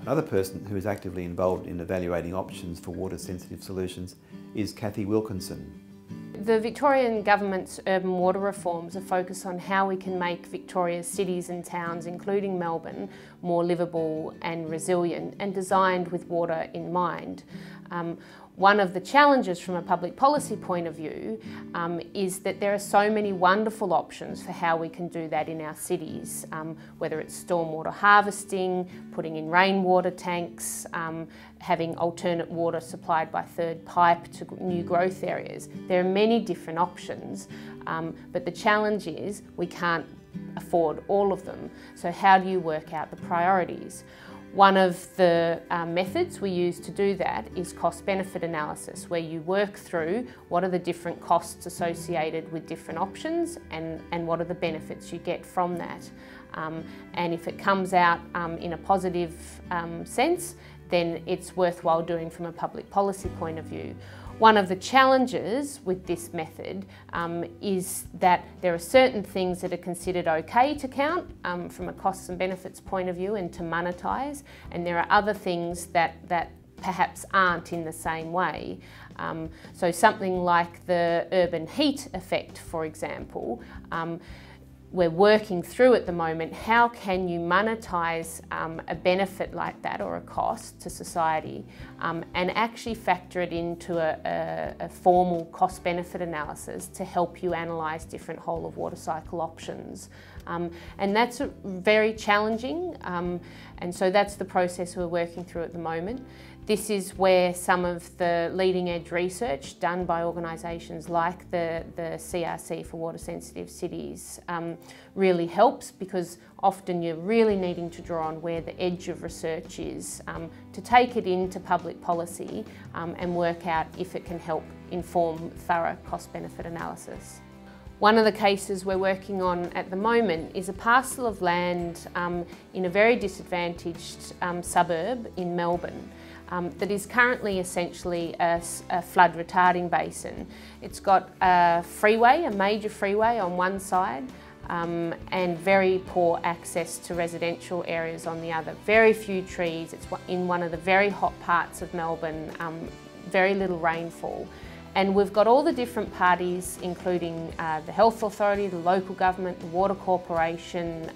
Another person who is actively involved in evaluating options for water-sensitive solutions is Cathy Wilkinson. The Victorian Government's urban water reforms are focused on how we can make Victoria's cities and towns, including Melbourne, more livable and resilient and designed with water in mind. One of the challenges from a public policy point of view is that there are so many wonderful options for how we can do that in our cities, whether it's stormwater harvesting, putting in rainwater tanks, having alternate water supplied by third pipe to new growth areas. There are many different options, but the challenge is we can't afford all of them. So how do you work out the priorities? One of the methods we use to do that is cost-benefit analysis, where you work through what are the different costs associated with different options and what are the benefits you get from that. And if it comes out in a positive sense, then it's worthwhile doing from a public policy point of view. One of the challenges with this method is that there are certain things that are considered okay to count from a costs and benefits point of view and to monetise, and there are other things that perhaps aren't in the same way. So something like the urban heat effect, for example, we're working through at the moment, how can you monetise a benefit like that or a cost to society and actually factor it into a formal cost-benefit analysis to help you analyse different whole of water cycle options. And that's very challenging, and so that's the process we're working through at the moment. This is where some of the leading edge research done by organisations like the CRC for Water Sensitive Cities really helps, because often you're really needing to draw on where the edge of research is to take it into public policy and work out if it can help inform thorough cost-benefit analysis. One of the cases we're working on at the moment is a parcel of land in a very disadvantaged suburb in Melbourne. That is currently essentially a flood retarding basin. It's got a freeway, a major freeway on one side, and very poor access to residential areas on the other. Very few trees. It's in one of the very hot parts of Melbourne, very little rainfall. And we've got all the different parties, including the Health Authority, the local government, the Water Corporation,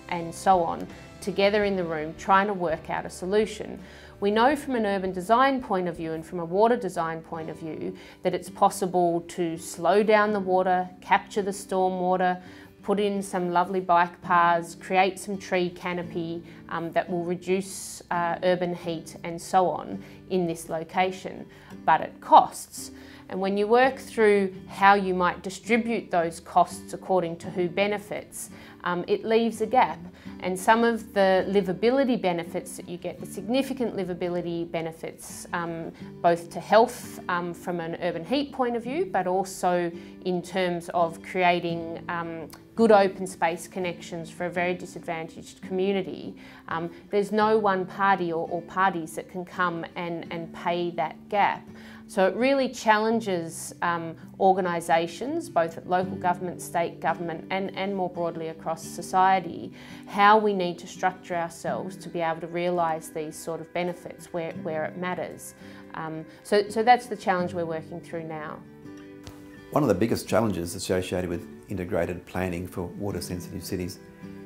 and so on, together in the room trying to work out a solution. We know from an urban design point of view and from a water design point of view that it's possible to slow down the water, capture the storm water, put in some lovely bike paths, create some tree canopy that will reduce urban heat and so on in this location, but it costs. And when you work through how you might distribute those costs according to who benefits, it leaves a gap. And some of the livability benefits that you get, the significant livability benefits, both to health from an urban heat point of view, but also in terms of creating good open space connections for a very disadvantaged community, there's no one party or parties that can come and pay that gap. So it really challenges organisations, both at local government, state government and more broadly across society, how we need to structure ourselves to be able to realise these sort of benefits where it matters. So that's the challenge we're working through now. One of the biggest challenges associated with integrated planning for water sensitive cities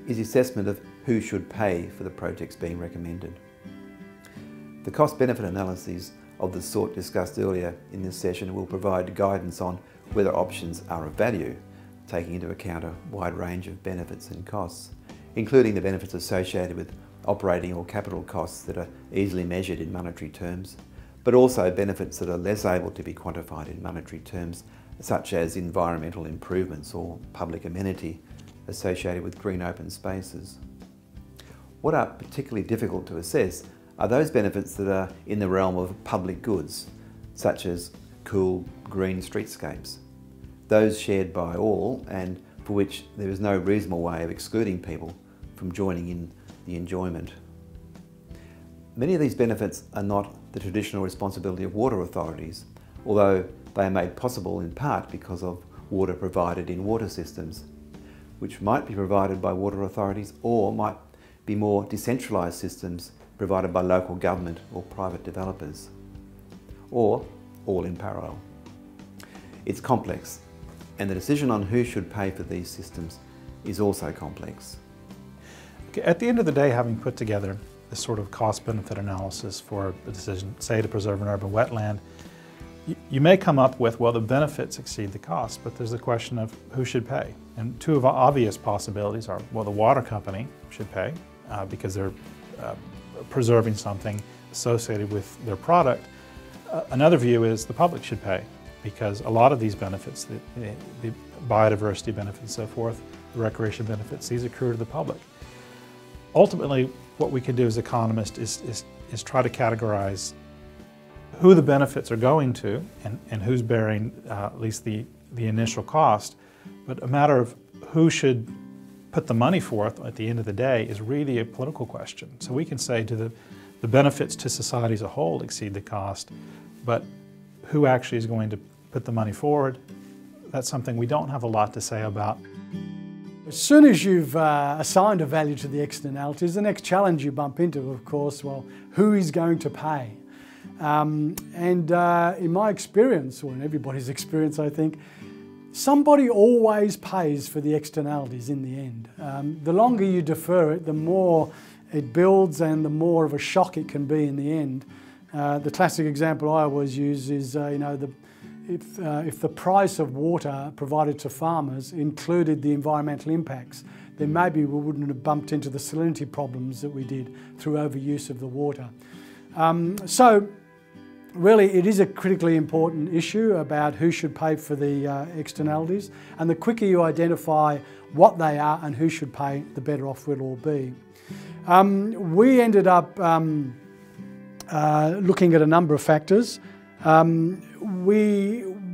is the assessment of who should pay for the projects being recommended. The cost-benefit analyses of the sort discussed earlier in this session will provide guidance on whether options are of value, taking into account a wide range of benefits and costs, including the benefits associated with operating or capital costs that are easily measured in monetary terms, but also benefits that are less able to be quantified in monetary terms, such as environmental improvements or public amenity associated with green open spaces. What are particularly difficult to assess are those benefits that are in the realm of public goods, such as cool, green streetscapes, those shared by all and for which there is no reasonable way of excluding people from joining in the enjoyment. Many of these benefits are not the traditional responsibility of water authorities, although they are made possible in part because of water provided in water systems, which might be provided by water authorities or might be more decentralised systems provided by local government or private developers, or all in parallel. It's complex, and the decision on who should pay for these systems is also complex. At the end of the day, having put together this sort of cost-benefit analysis for the decision, say, to preserve an urban wetland, you may come up with, well, the benefits exceed the cost, but there's the question of who should pay. And two of obvious possibilities are, well, the water company should pay because they're preserving something associated with their product. Another view is the public should pay because a lot of these benefits, the biodiversity benefits and so forth, the recreation benefits, these accrue to the public. Ultimately, what we can do as economists is try to categorize who the benefits are going to and who's bearing at least the initial cost. But a matter of who should put the money forth at the end of the day is really a political question. So we can say the benefits to society as a whole exceed the cost, but who actually is going to put the money forward, that's something we don't have a lot to say about. As soon as you've assigned a value to the externalities, the next challenge you bump into, of course, well, who is going to pay? In my experience, or in everybody's experience, I think, somebody always pays for the externalities in the end. The longer you defer it, the more it builds and the more of a shock it can be in the end. The classic example I always use is, if the price of water provided to farmers included the environmental impacts, then maybe we wouldn't have bumped into the salinity problems that we did through overuse of the water. So really it is a critically important issue about who should pay for the externalities, and the quicker you identify what they are and who should pay, the better off we'll all be. We ended up looking at a number of factors.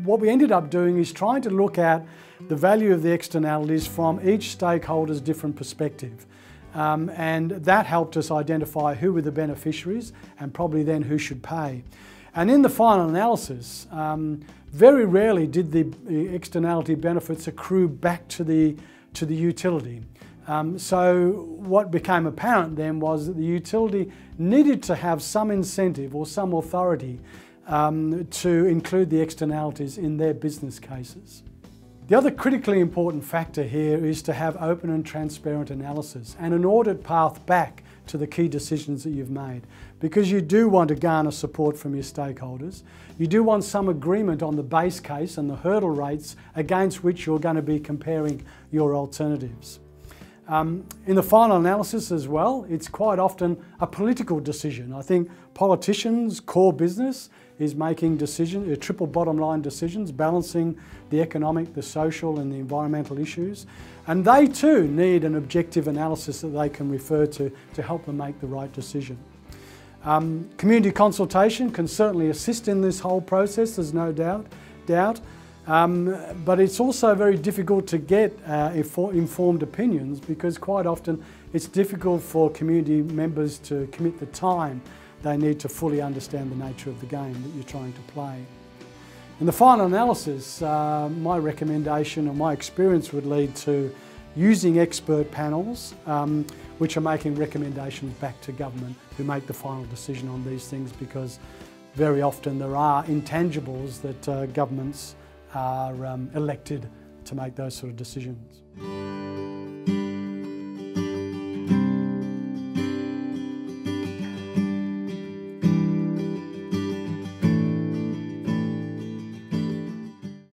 What we ended up doing is trying to look at the value of the externalities from each stakeholder's different perspective. And that helped us identify who were the beneficiaries and probably then who should pay. And in the final analysis, very rarely did the externality benefits accrue back to the utility. So what became apparent then was that the utility needed to have some incentive or some authority to include the externalities in their business cases. The other critically important factor here is to have open and transparent analysis and an audit path back to the key decisions that you've made, because you do want to garner support from your stakeholders. You do want some agreement on the base case and the hurdle rates against which you're going to be comparing your alternatives. In the final analysis as well, it's quite often a political decision. I think politicians' core business is making decisions, triple bottom line decisions, balancing the economic, the social and the environmental issues. And they too need an objective analysis that they can refer to help them make the right decision. Community consultation can certainly assist in this whole process, there's no doubt. But it's also very difficult to get informed opinions, because quite often it's difficult for community members to commit the time they need to fully understand the nature of the game that you're trying to play. In the final analysis, my recommendation and my experience would lead to using expert panels which are making recommendations back to government who make the final decision on these things, because very often there are intangibles that governments are elected to make those sort of decisions.